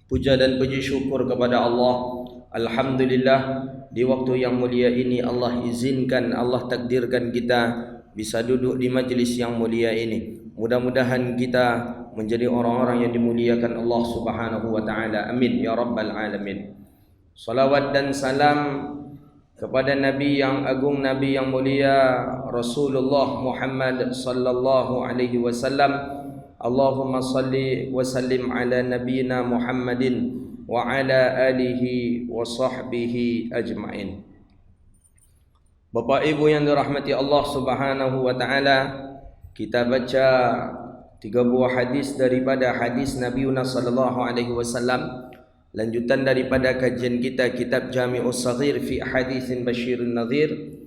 Puja dan puji syukur kepada Allah. Alhamdulillah, di waktu yang mulia ini Allah izinkan, Allah takdirkan kita bisa duduk di majlis yang mulia ini. Mudah-mudahan kita menjadi orang-orang yang dimuliakan Allah Subhanahu wa taala. Amin ya rabbal alamin. Salawat dan salam kepada Nabi yang agung, Nabi yang mulia, Rasulullah Muhammad sallallahu alaihi wasallam. Allahumma salli wa sallim ala nabiyyina Muhammadin wa ala alihi wa sahbihi ajma'in. Bapak Ibu yang dirahmati Allah Subhanahu wa taala, kita baca 3 buah hadis daripada hadis Nabi sallallahu alaihi wasallam. Lanjutan daripada kajian kita kitab Jami'us Saghir fi Haditsin Basyirun Nadhir.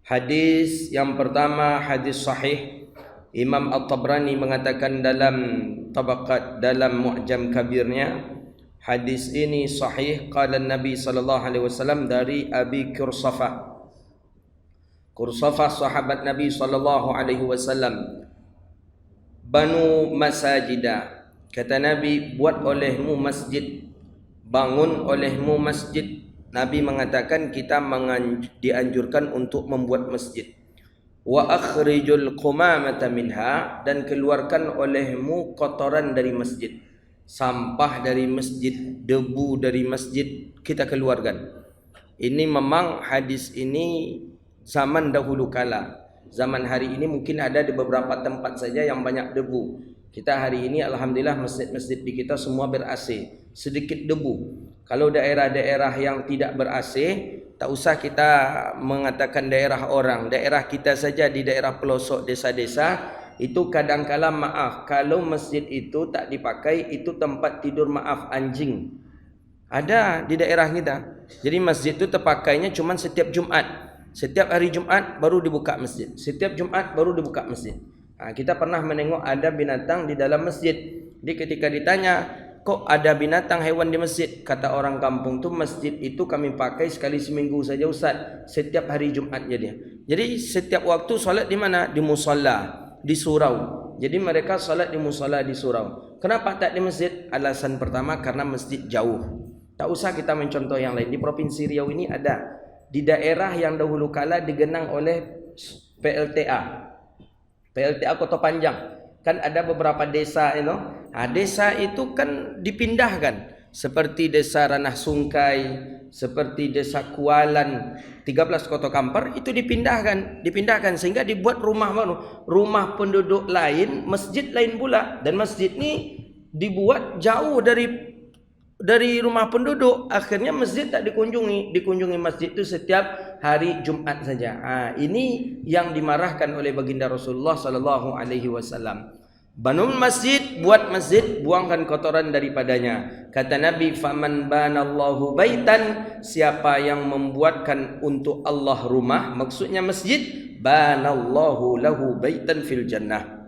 Hadis yang pertama hadis sahih. Imam At-Tabrani mengatakan dalam tabaqat, dalam Mu'jam Kabirnya, hadis ini sahih. Qala Nabi sallallahu alaihi wasallam dari Abi Kursafah. Kursafah sahabat Nabi sallallahu alaihi wasallam, banu masajida, kata Nabi, buat olehmu masjid, bangun olehmu masjid. Nabi mengatakan kita dianjurkan untuk membuat masjid. Wa akhrijul qumamata minha, dan keluarkan olehmu kotoran dari masjid, sampah dari masjid, debu dari masjid, kita keluarkan. Ini memang hadis ini zaman dahulu kala. Zaman hari ini mungkin ada di beberapa tempat saja yang banyak debu. Kita hari ini alhamdulillah masjid-masjid di kita semua ber-AC, sedikit debu. Kalau daerah-daerah yang tidak ber-AC, tak usah kita mengatakan daerah orang, daerah kita saja di daerah pelosok desa-desa itu kadang-kala, maaf, kalau masjid itu tak dipakai, itu tempat tidur, maaf, anjing. Ada di daerah kita. Jadi masjid itu terpakainya cuma setiap Jumat. Setiap hari Jumat baru dibuka masjid. Setiap Jumat baru dibuka masjid. Kita pernah menengok ada binatang di dalam masjid. Jadi ketika ditanya, kok ada binatang hewan di masjid? Kata orang kampung tu, masjid itu kami pakai sekali seminggu saja Ustaz, setiap hari Jumatnya dia. Jadi setiap waktu solat di mana? Di musalla, di surau. Jadi mereka solat di musalla, di surau. Kenapa tak di masjid? Alasan pertama, karena masjid jauh. Tak usah kita mencontoh yang lain. Di Provinsi Riau ini ada, di daerah yang dahulu kala digenang oleh PLTA Kota Panjang. Kan ada beberapa desa itu. Desa itu kan dipindahkan, seperti desa Ranah Sungkai, seperti desa Kualan, 13 Kota Kampar itu dipindahkan sehingga dibuat rumah baru, rumah penduduk lain, masjid lain pula, dan masjid ini dibuat jauh dari rumah penduduk. Akhirnya masjid tak dikunjungi masjid itu setiap hari Jumat saja. Ini yang dimarahkan oleh baginda Rasulullah sallallahu alaihi wasallam. Bangun masjid, buat masjid, buangkan kotoran daripadanya. Kata Nabi, faman banallahu baitan, siapa yang membuatkan untuk Allah rumah, maksudnya masjid, banallahu lahu baitan fil jannah,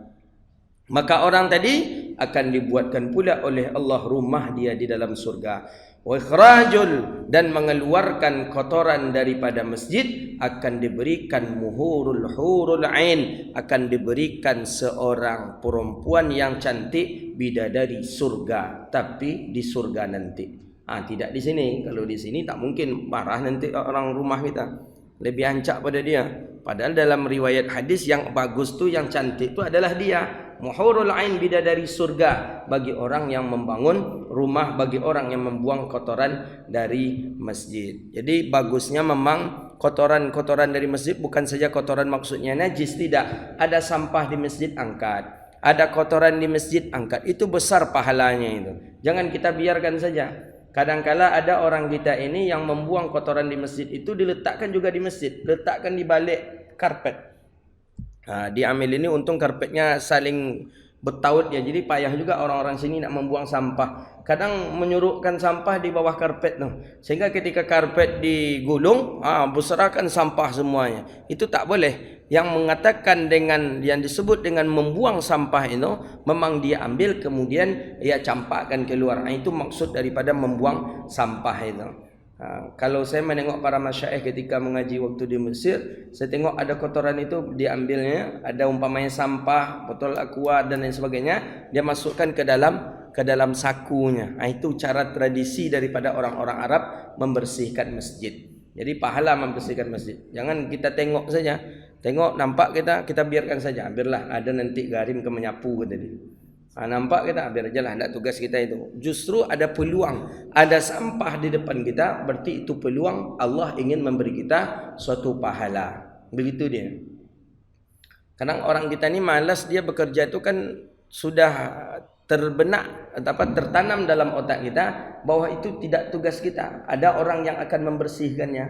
maka orang tadi akan dibuatkan pula oleh Allah rumah dia di dalam surga. Wa ikhrajul, dan mengeluarkan kotoran daripada masjid, akan diberikan hurul ain, akan diberikan seorang perempuan yang cantik, bidadari surga, tapi di surga nanti. Tidak di sini. Kalau di sini tak mungkin, marah nanti orang rumah kita, lebih hancak pada dia. Padahal dalam riwayat hadis yang bagus tu, yang cantik tu adalah dia. Muhurul ain, bidadari surga, bagi orang yang membangun rumah, bagi orang yang membuang kotoran dari masjid. Jadi bagusnya memang kotoran-kotoran dari masjid, bukan saja kotoran maksudnya najis, tidak. Ada sampah di masjid, angkat. Ada kotoran di masjid, angkat. Itu besar pahalanya itu. Jangan kita biarkan saja. Kadangkala ada orang kita ini yang membuang kotoran di masjid itu, diletakkan juga di masjid, letakkan di balik karpet. Diambil ini, untung karpetnya saling bertaut ya, jadi payah juga orang-orang sini nak membuang sampah. Kadang menyurukkan sampah di bawah karpet tu, sehingga ketika karpet digulung, berserakan sampah semuanya. Itu tak boleh. Yang mengatakan dengan yang disebut dengan membuang sampah itu, memang dia ambil kemudian ia campakkan keluar. Itu maksud daripada membuang sampah itu. Kalau saya menengok para masyaikh ketika mengaji waktu di Mesir, saya tengok ada kotoran itu diambilnya, ada umpamanya sampah, botol aqua dan lain sebagainya, dia masukkan ke dalam ke dalam sakunya. Itu cara tradisi daripada orang-orang Arab membersihkan masjid. Jadi pahala membersihkan masjid. Jangan kita tengok saja. Tengok nampak kita biarkan saja. Biarlah ada nanti Garim ke menyapu kata dia. Nampak kita biar ajalah, tidak tugas kita itu. Justru ada peluang, ada sampah di depan kita, berarti itu peluang Allah ingin memberi kita suatu pahala. Begitu dia. Kadang orang kita ni malas, dia bekerja itu kan sudah tertanam dalam otak kita bahwa itu tidak tugas kita. Ada orang yang akan membersihkannya.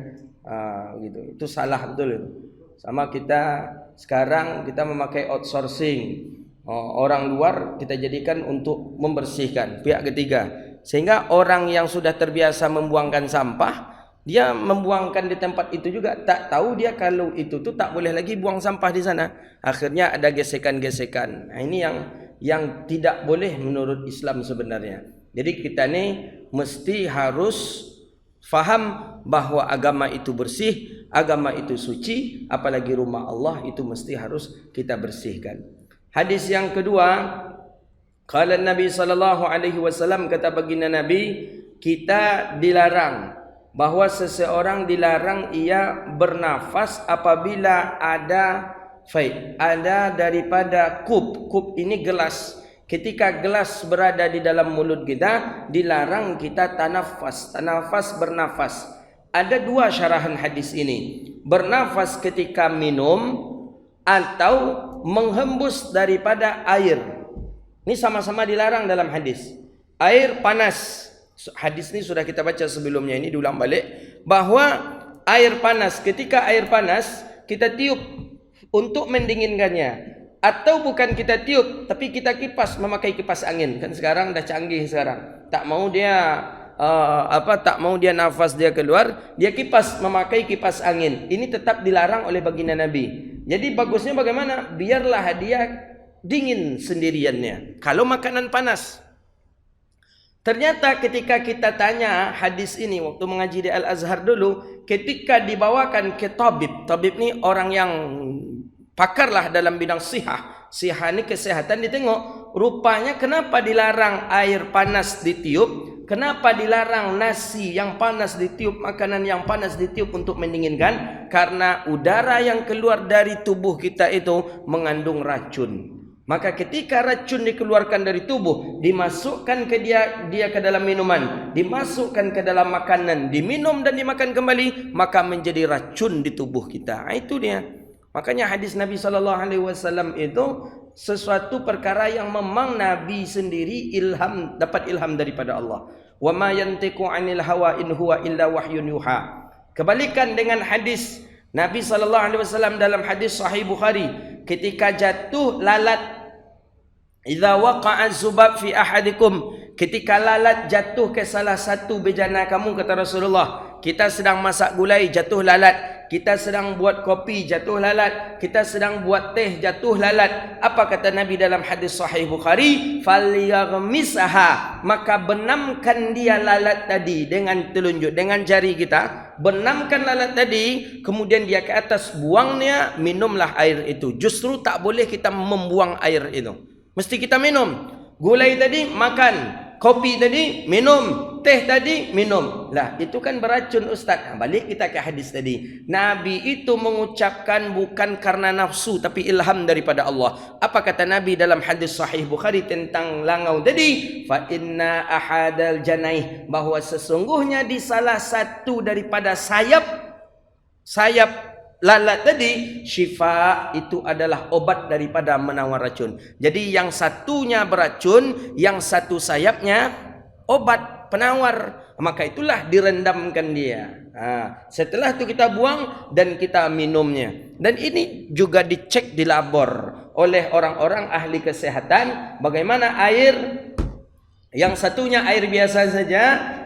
Gitu. Itu salah betul itu. Sama kita sekarang kita memakai outsourcing. Orang luar kita jadikan untuk membersihkan, pihak ketiga. Sehingga orang yang sudah terbiasa membuangkan sampah, dia membuangkan di tempat itu juga. Tak tahu dia kalau itu tu tak boleh lagi buang sampah di sana. Akhirnya ada gesekan-gesekan. Ini yang tidak boleh menurut Islam sebenarnya. Jadi kita ni mesti harus faham bahawa agama itu bersih, agama itu suci, apalagi rumah Allah itu mesti harus kita bersihkan. Hadis yang kedua, qala Nabi sallallahu alaihi wasallam, kata baginda Nabi, kita dilarang, bahawa seseorang dilarang ia bernafas apabila ada faid, ada daripada kup. Kup ini gelas. Ketika gelas berada di dalam mulut kita, dilarang kita tanafas bernafas. Ada dua syarahan hadis ini. Bernafas ketika minum atau menghembus daripada air. Ini sama-sama dilarang dalam hadis. Air panas. Hadis ini sudah kita baca sebelumnya, ini diulang balik. Bahawa air panas, ketika air panas kita tiup untuk mendinginkannya. Atau bukan kita tiup, tapi kita kipas, memakai kipas angin. Kan sekarang dah canggih sekarang. Tak mau dia nafas dia keluar, dia kipas, memakai kipas angin. Ini tetap dilarang oleh baginda Nabi. Jadi bagusnya bagaimana? Biarlah dia dingin sendiriannya. Kalau makanan panas. Ternyata ketika kita tanya hadis ini waktu mengaji di Al-Azhar dulu, ketika dibawakan ke tabib. Tabib ni orang yang pakarlah dalam bidang sihah. Sihah ni kesehatan, ditengok. Rupanya kenapa dilarang air panas ditiup? Kenapa dilarang nasi yang panas ditiup, makanan yang panas ditiup untuk mendinginkan? Karena udara yang keluar dari tubuh kita itu mengandung racun. Maka ketika racun dikeluarkan dari tubuh, dimasukkan ke dia ke dalam minuman, dimasukkan ke dalam makanan, diminum dan dimakan kembali, maka menjadi racun di tubuh kita. Itu dia. Makanya hadis Nabi SAW itu sesuatu perkara yang memang Nabi sendiri dapat ilham daripada Allah. Wa ma yantiqu 'anil hawa in huwa illa wahyun yuha. Kebalikan dengan hadis Nabi SAW dalam hadis Sahih Bukhari, ketika jatuh lalat, idza waqa'a zubab fi ahadikum, ketika lalat jatuh ke salah satu bejana kamu, kata Rasulullah. Kita sedang masak gulai, jatuh lalat. Kita sedang buat kopi, jatuh lalat. Kita sedang buat teh, jatuh lalat. Apa kata Nabi dalam hadis Sahih Bukhari? Falyaghmisaha, maka benamkan dia lalat tadi dengan telunjuk, dengan jari kita. Benamkan lalat tadi, kemudian dia ke atas, buangnya, minumlah air itu. Justru tak boleh kita membuang air itu. Mesti kita minum. Gulai tadi makan, kopi tadi minum, teh tadi minum. Lah, itu kan beracun Ustaz. Balik kita ke hadis tadi. Nabi itu mengucapkan bukan karena nafsu, tapi ilham daripada Allah. Apa kata Nabi dalam hadis Sahih Bukhari tentang langau tadi? Fa inna ahadal janaih, bahawa sesungguhnya di salah satu daripada sayap lalat tadi, syifa, itu adalah obat daripada menawar racun. Jadi yang satunya beracun, yang satu sayapnya obat penawar. Maka itulah direndamkan dia. Setelah itu kita buang dan kita minumnya. Dan ini juga dicek di labor oleh orang-orang ahli kesehatan. Bagaimana air yang satunya air biasa saja,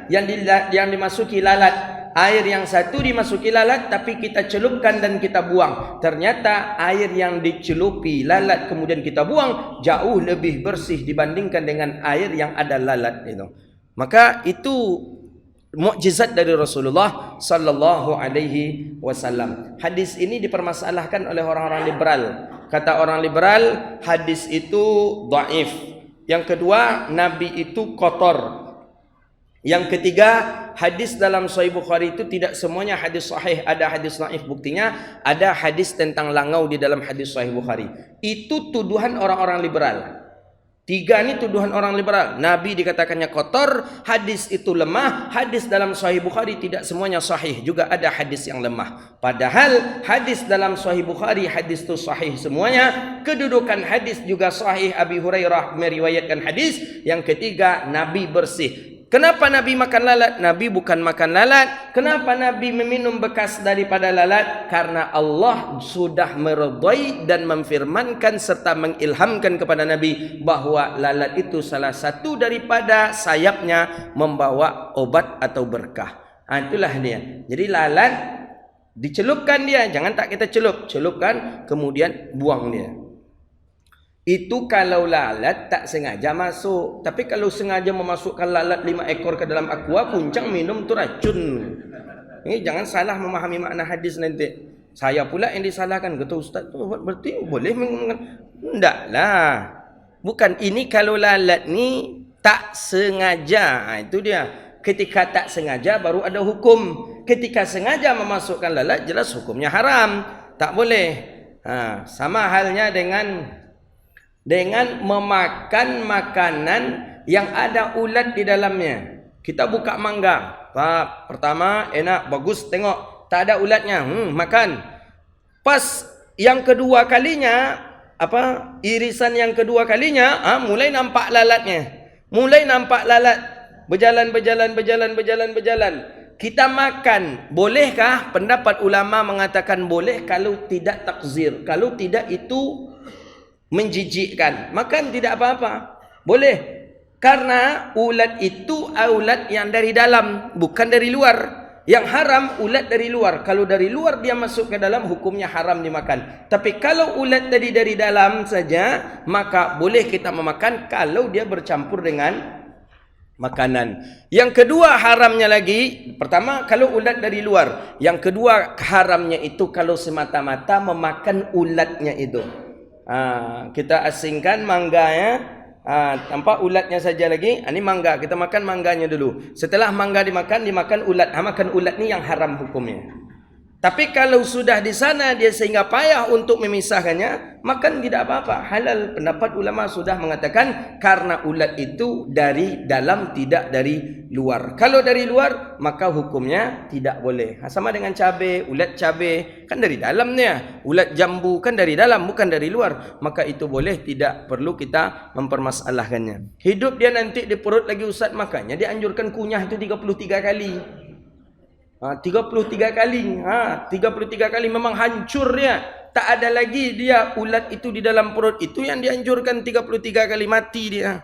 yang dimasuki lalat. Air yang satu dimasuki lalat, tapi kita celupkan dan kita buang. Ternyata air yang dicelupi lalat kemudian kita buang jauh lebih bersih dibandingkan dengan air yang ada lalat itu. Maka itu mukjizat dari Rasulullah sallallahu alaihi wasallam. Hadis ini dipermasalahkan oleh orang-orang liberal. Kata orang liberal, hadis itu dhaif. Yang kedua, Nabi itu kotor. Yang ketiga, hadis dalam Sahih Bukhari itu tidak semuanya hadis sahih, ada hadis dhaif. Buktinya ada hadis tentang langau di dalam hadis Sahih Bukhari. Itu tuduhan orang-orang liberal. Tiga ini tuduhan orang liberal. Nabi dikatakannya kotor, hadis itu lemah, hadis dalam Sahih Bukhari tidak semuanya sahih, juga ada hadis yang lemah. Padahal hadis dalam Sahih Bukhari, hadis itu sahih semuanya. Kedudukan hadis juga sahih. Abi Hurairah meriwayatkan hadis. Yang ketiga, Nabi bersih. Kenapa Nabi makan lalat? Nabi bukan makan lalat. Kenapa Nabi meminum bekas daripada lalat? Karena Allah sudah meredai dan memfirmankan serta mengilhamkan kepada Nabi bahwa lalat itu salah satu daripada sayapnya membawa obat atau berkah. Itulah dia. Jadi lalat dicelupkan dia, jangan tak kita celup, celupkan kemudian buang dia. Itu kalau lalat tak sengaja masuk. Tapi kalau sengaja memasukkan lalat 5 ekor ke dalam aqua, kuncang minum tu racun. Ini jangan salah memahami makna hadis nanti. Saya pula yang disalahkan. Kata ustaz tu berarti boleh Tidaklah. Bukan, ini kalau lalat ni tak sengaja. Itu dia. Ketika tak sengaja baru ada hukum. Ketika sengaja memasukkan lalat, jelas hukumnya haram. Tak boleh. Sama halnya dengan memakan makanan yang ada ulat di dalamnya. Kita buka mangga, pertama enak, bagus, tengok tak ada ulatnya, makan. Pas yang kedua kalinya, irisan yang kedua kalinya, mulai nampak lalatnya. Mulai nampak lalat berjalan. Kita makan, bolehkah? Pendapat ulama mengatakan boleh kalau tidak takzir. Kalau tidak itu menjijikkan, makan tidak apa-apa, boleh. Karena ulat itu ulat yang dari dalam, bukan dari luar. Yang haram ulat dari luar. Kalau dari luar dia masuk ke dalam, hukumnya haram dimakan. Tapi kalau ulat tadi dari dalam saja, maka boleh kita memakan kalau dia bercampur dengan makanan. Yang kedua haramnya lagi, pertama kalau ulat dari luar. Yang kedua haramnya itu kalau semata-mata memakan ulatnya itu. Kita asingkan mangganya, tanpa ulatnya saja lagi. Ini mangga, kita makan mangganya dulu. Setelah mangga dimakan ulat. Makan ulat ni yang haram hukumnya. Tapi kalau sudah di sana dia sehingga payah untuk memisahkannya, makan tidak apa-apa, halal. Pendapat ulama sudah mengatakan karena ulat itu dari dalam, tidak dari luar. Kalau dari luar maka hukumnya tidak boleh. Sama dengan cabai, ulat cabai kan dari dalamnya. Ulat jambu kan dari dalam, bukan dari luar. Maka itu boleh, tidak perlu kita mempermasalahkannya. Hidup dia nanti di perut lagi ustaz, makanya dianjurkan kunyah itu 33 kali. 33 kali. 33 kali memang hancur dia. Tak ada lagi dia ulat itu di dalam perut. Itu yang dianjurkan 33 kali, mati dia.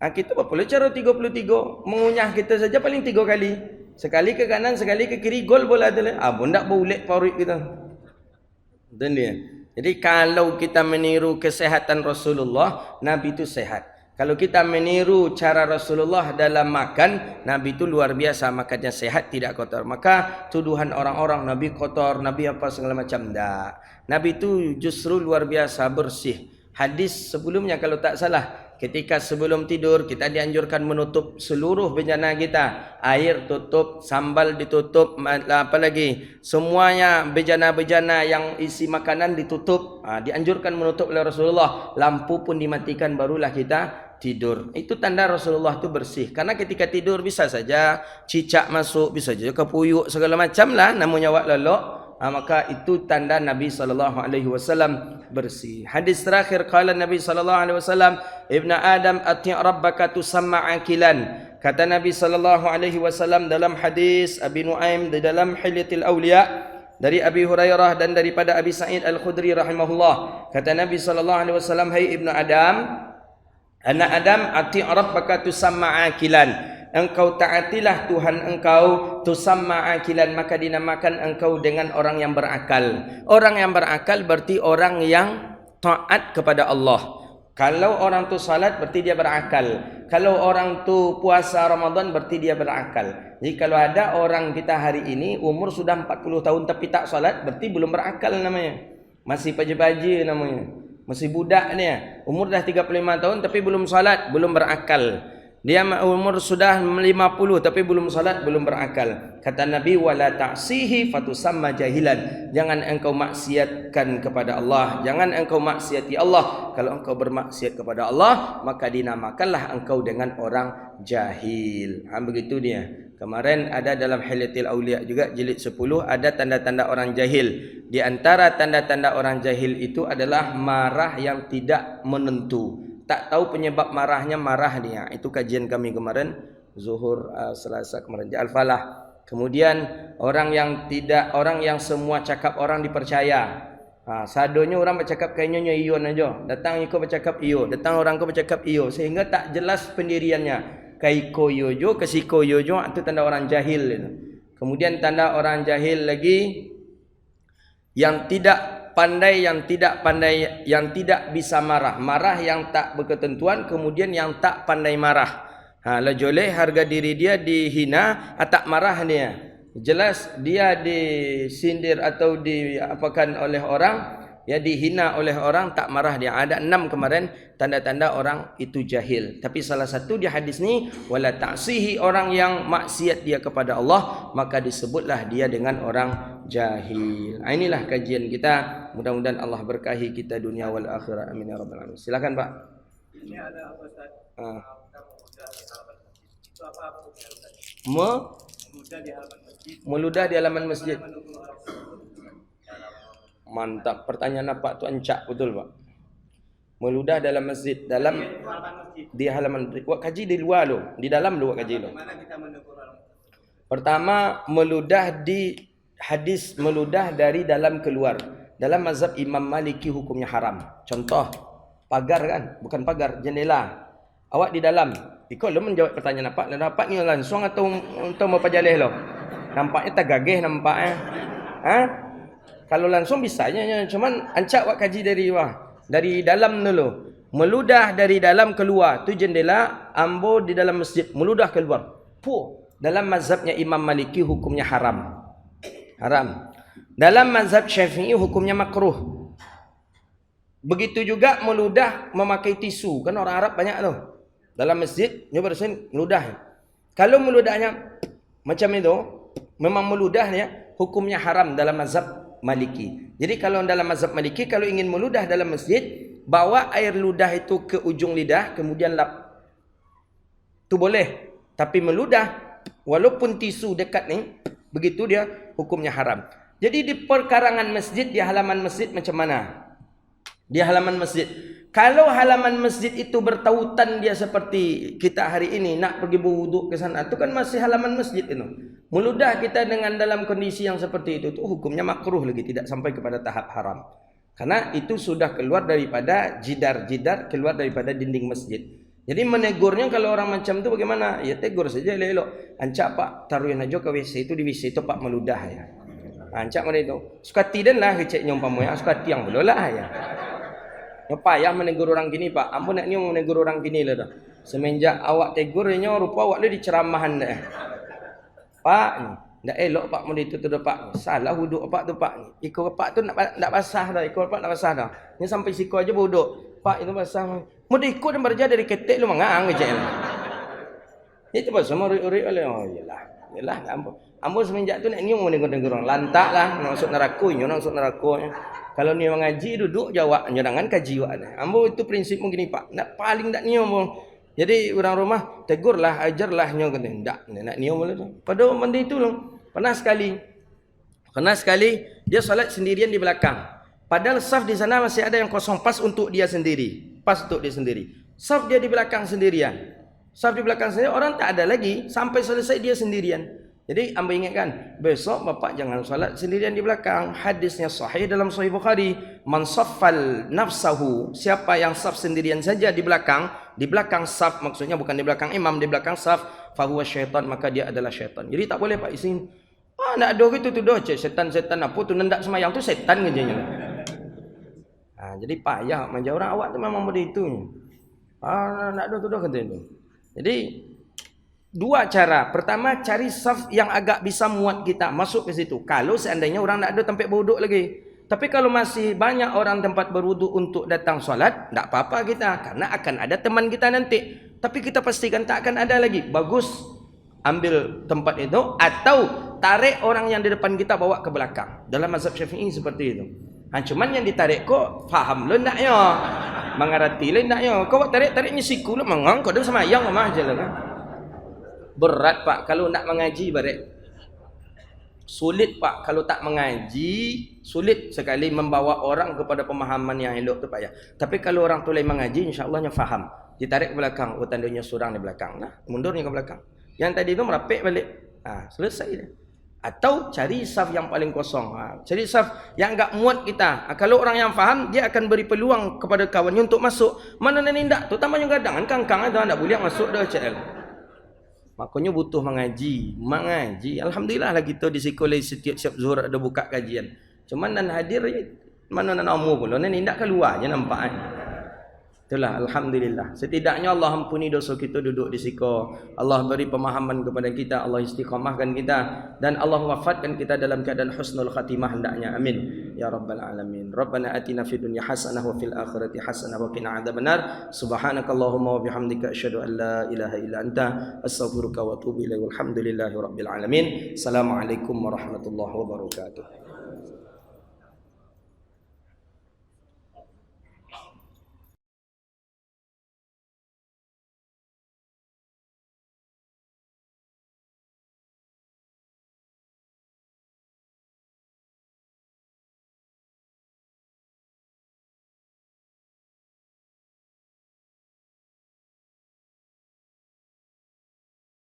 Kita apa boleh cara 33? Mengunyah kita saja paling 3 kali. Sekali ke kanan, sekali ke kiri, gol bola adalah. Ndak boleh perut kita. Dan dia. Jadi kalau kita meniru kesehatan Rasulullah, Nabi itu sehat. Kalau kita meniru cara Rasulullah dalam makan, Nabi itu luar biasa, makannya sehat, tidak kotor. Maka tuduhan orang-orang Nabi kotor, Nabi apa segala macam, tak. Nabi itu justru luar biasa, bersih. Hadis sebelumnya kalau tak salah, ketika sebelum tidur kita dianjurkan menutup seluruh bejana kita. Air tutup, sambal ditutup, apalagi semuanya bejana-bejana yang isi makanan ditutup. Dianjurkan menutup oleh Rasulullah. Lampu pun dimatikan, barulah kita tidur. Itu tanda Rasulullah itu bersih. Karena ketika tidur bisa saja cicak masuk, bisa saja kepuyuk segala macam lah, namanya wak lelok. Maka itu tanda Nabi SAW bersih. Hadis terakhir qala Nabi SAW, Ibn Adam ati' rabbaka tusamma akilan. Kata Nabi SAW dalam hadis Abi Nuaim di dalam Hilyatul Awliya dari Abi Hurairah dan daripada Abi Sa'id Al-Khudri rahimahullah. Kata Nabi SAW, hai Ibn Adam, anak Adam, ati' rabbaka tusamma akilan. Engkau taatilah Tuhan engkau, tusamma akilan, maka dinamakan engkau dengan orang yang berakal. Orang yang berakal berarti orang yang taat kepada Allah. Kalau orang tu salat berarti dia berakal. Kalau orang tu puasa Ramadan berarti dia berakal. Jadi kalau ada orang kita hari ini umur sudah 40 tahun tapi tak salat, berarti belum berakal namanya. Masih paje-paje namanya. Masih budak dia. Umur dah 35 tahun tapi belum salat, belum berakal. Dia umur sudah 50 tapi belum salat, belum berakal. Kata Nabi, wala ta'sihi fatusamma jahilan. Jangan engkau maksiatkan kepada Allah, jangan engkau maksiati Allah. Kalau engkau bermaksiat kepada Allah, maka dinamakanlah engkau dengan orang jahil. Begitu dia. Kemarin ada dalam Hilyatul Auliya juga jilid 10 ada tanda-tanda orang jahil. Di antara tanda-tanda orang jahil itu adalah marah yang tidak menentu. Tak tahu penyebab marahnya, marah dia. Itu kajian kami kemarin Zuhur Selasa kemarin di Al-Falah. Kemudian orang yang semua cakap orang dipercaya. Sadonya orang bercakap kayaknya iyo aja. Datang ikut bercakap iyo, datang orang kau bercakap iyo sehingga tak jelas pendiriannya. Kaiko yojo, kesiko yojo, itu tanda orang jahil itu. Kemudian tanda orang jahil lagi yang tidak pandai, yang tidak bisa marah, marah yang tak berketentuan, kemudian yang tak pandai marah. Lejoleh harga diri dia dihina, tak marah dia. Jelas dia disindir atau diapakan oleh orang, ya dihina oleh orang, tak marah dia. Ada 6 kemarin tanda-tanda orang itu jahil. Tapi salah satu di hadis ni, wala ta'sihi, orang yang maksiat dia kepada Allah, maka disebutlah dia dengan orang jahil. Inilah kajian kita. Mudah-mudahan Allah berkahi kita dunia wal akhirah. Amin ya rabbal alamin. Silakan Pak. Ini ada apa Ustaz? Itu apa hukumnya Ustaz? Meludah di halaman masjid. Meludah di halaman masjid. Mantap, pertanyaan apa tu ancak betul Pak. Meludah dalam masjid, di halaman masjid. Buat kaji di luar lo, di dalam lo buat kaji lo. Pertama, meludah di hadis meludah dari dalam keluar. Dalam mazhab Imam Maliki hukumnya haram. Contoh, pagar kan, bukan pagar, jendela. Awak di dalam. Ikut lo menjawab pertanyaan apa? Nampak ni langsung atau mau pajaleh lo? Nampaknya tak gagih nampaknya. Kalau langsung bisanya, cuman ancak wak kaji dari dalam dulu. Meludah dari dalam keluar, tu jendela ambo di dalam masjid, meludah keluar. Dalam mazhabnya Imam Maliki hukumnya haram. Haram. Dalam mazhab Syafi'i hukumnya makruh. Begitu juga meludah memakai tisu, kan orang Arab banyak tu. Dalam masjid, dia bersin meludah. Kalau meludahnya macam itu, memang meludahnya hukumnya haram dalam mazhab Maliki. Jadi kalau dalam mazhab Maliki, kalau ingin meludah dalam masjid, bawa air ludah itu ke ujung lidah, kemudian lap. Itu boleh. Tapi meludah, walaupun tisu dekat ni, begitu dia hukumnya haram. Jadi di perkarangan masjid, di halaman masjid macam mana? Di halaman masjid. Kalau halaman masjid itu bertautan dia seperti kita hari ini, nak pergi berwuduk ke sana, itu kan masih halaman masjid itu. Meludah kita dengan dalam kondisi yang seperti itu hukumnya makruh lagi, tidak sampai kepada tahap haram. Karena itu sudah keluar daripada jidar-jidar, keluar daripada dinding masjid. Jadi menegurnya kalau orang macam itu bagaimana? Ya tegur saja elok-elok. Ancak Pak, taruhin aja ke WC itu, di WC itu Pak meludah ya. Ancak mana itu? Sukati dan lah keceknya umpamanya, sukati yang belum lah ya. Apa yang menegur orang gini Pak? Ampun nak ni mau menegur orang gini lah dah. Semenjak awak tegurnya rupa awak le diceramahan dah. Pak, ndak elok Pak mau itu tu Pak. Salah wuduk Pak tu Pak. Ikut Pak tu nak basah dah, ikut Pak nak basah dah. Ni sampai siku aja wuduk. Pak itu basah. Mau ikut dan berjaya dari ketek lu mangang je. Itu pasal mau uri oleh oh iyalah. Yalah ampun semenjak tu nak ni mau negur orang lantak lah, nak masuk neraka, nak masuk neraka. Kalau ni mengaji duduk jawab jangan kaji wak. Ambo itu prinsip begini Pak. Nak paling tak niom. Jadi orang rumah tegurlah, ajarlah nyo kata. Ndak nak niom boleh tu. Pada mandi itu loh. Pernah sekali dia solat sendirian di belakang. Padahal saf di sana masih ada yang kosong pas untuk dia sendiri. Pas untuk dia sendiri. Saf dia di belakang sendirian. Saf di belakang sendirian orang tak ada lagi sampai selesai dia sendirian. Jadi amba ingatkan, besok bapak jangan salat sendirian di belakang. Hadisnya sahih dalam Sahih Bukhari, man saffal nafsahu, siapa yang saf sendirian saja di belakang saf, maksudnya bukan di belakang imam, di belakang saf, fahuwa syaitan, maka dia adalah syaitan. Jadi tak boleh Pak isin. Nak ada gitu tu dah, setan-setan apa tu nendak semayang tu setan ngejanya. Jadi payah manja orang awak tu memang begitu. Nak ada tu dah kata itu. Jadi dua cara. Pertama, cari saf yang agak bisa muat kita masuk ke situ. Kalau seandainya orang nak ada tempat berwuduk lagi. Tapi kalau masih banyak orang tempat berwudu untuk datang solat, tak apa-apa kita. Karena akan ada teman kita nanti. Tapi kita pastikan tak akan ada lagi. Bagus ambil tempat itu. Atau tarik orang yang di depan kita bawa ke belakang. Dalam mazhab Syafi'i seperti itu. Cuman yang ditarik kok faham lo nak ya. Mengerti lo nak ya. Kau tarik-tariknya siku lo. Mengang kau dah semayang mah aja lah kan. Berat pak kalau nak mengaji barek. Sulit pak kalau tak mengaji, sulit sekali membawa orang kepada pemahaman yang elok tu pak ya. Tapi kalau orang tu lain mengaji, insya-Allahnya faham. Ditarik ke belakang, oh tandanya surang di belakang. Nah, mundurnya ke belakang. Yang tadi tu merapik balik. Selesai dah. Atau cari saf yang paling kosong. Cari saf yang enggak muat kita. Kalau orang yang faham, dia akan beri peluang kepada kawannya untuk masuk. Mana nak nindak tu tambahnya kadang kangkang ada tak boleh masuk dah CL. Makanya butuh mengaji. Alhamdulillah lah kita di sekolah setiap zuhur ada buka kajian. Cuman nan hadir mana nan umur pula nan tidak keluar je nampak kan. Itulah alhamdulillah. Setidaknya Allah ampuni dosa kita duduk di siko. Allah beri pemahaman kepada kita, Allah istiqamahkan kita dan Allah wafatkan kita dalam keadaan husnul khatimah hendaknya. Amin ya rabbal alamin. Rabbana atina fid dunya hasanah wa fil akhirati hasanah wa qina adzabannar. Subhanakallahumma wa bihamdika asyhadu an la ilaha illa anta astaghfiruka wa atubu ilaik. Walhamdulillahi rabbil alamin. Assalamualaikum warahmatullahi wabarakatuh.